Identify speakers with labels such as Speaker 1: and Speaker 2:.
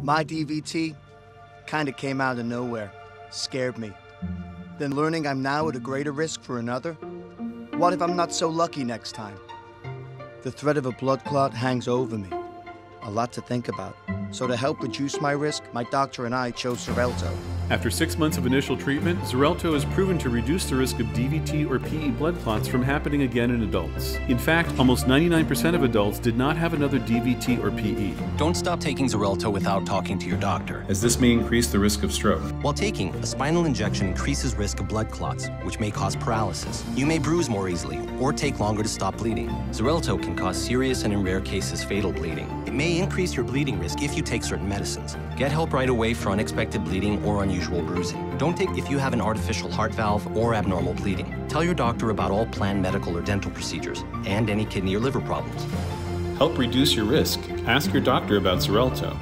Speaker 1: My DVT kinda came out of nowhere, scared me. Then learning I'm now at a greater risk for another? What if I'm not so lucky next time? The threat of a blood clot hangs over me. A lot to think about. So to help reduce my risk, my doctor and I chose Xarelto.
Speaker 2: After 6 months of initial treatment, Xarelto has proven to reduce the risk of DVT or PE blood clots from happening again in adults. In fact, almost 99% of adults did not have another DVT or PE.
Speaker 3: Don't stop taking Xarelto without talking to your doctor,
Speaker 2: as this may increase the risk of stroke.
Speaker 3: While taking, a spinal injection increases risk of blood clots, which may cause paralysis. You may bruise more easily or take longer to stop bleeding. Xarelto can cause serious and in rare cases fatal bleeding. It may increase your bleeding risk if you take certain medicines. Get help right away for unexpected bleeding or unusual bruising. Don't take if you have an artificial heart valve or abnormal bleeding. Tell your doctor about all planned medical or dental procedures and any kidney or liver problems.
Speaker 2: Help reduce your risk. Ask your doctor about Xarelto.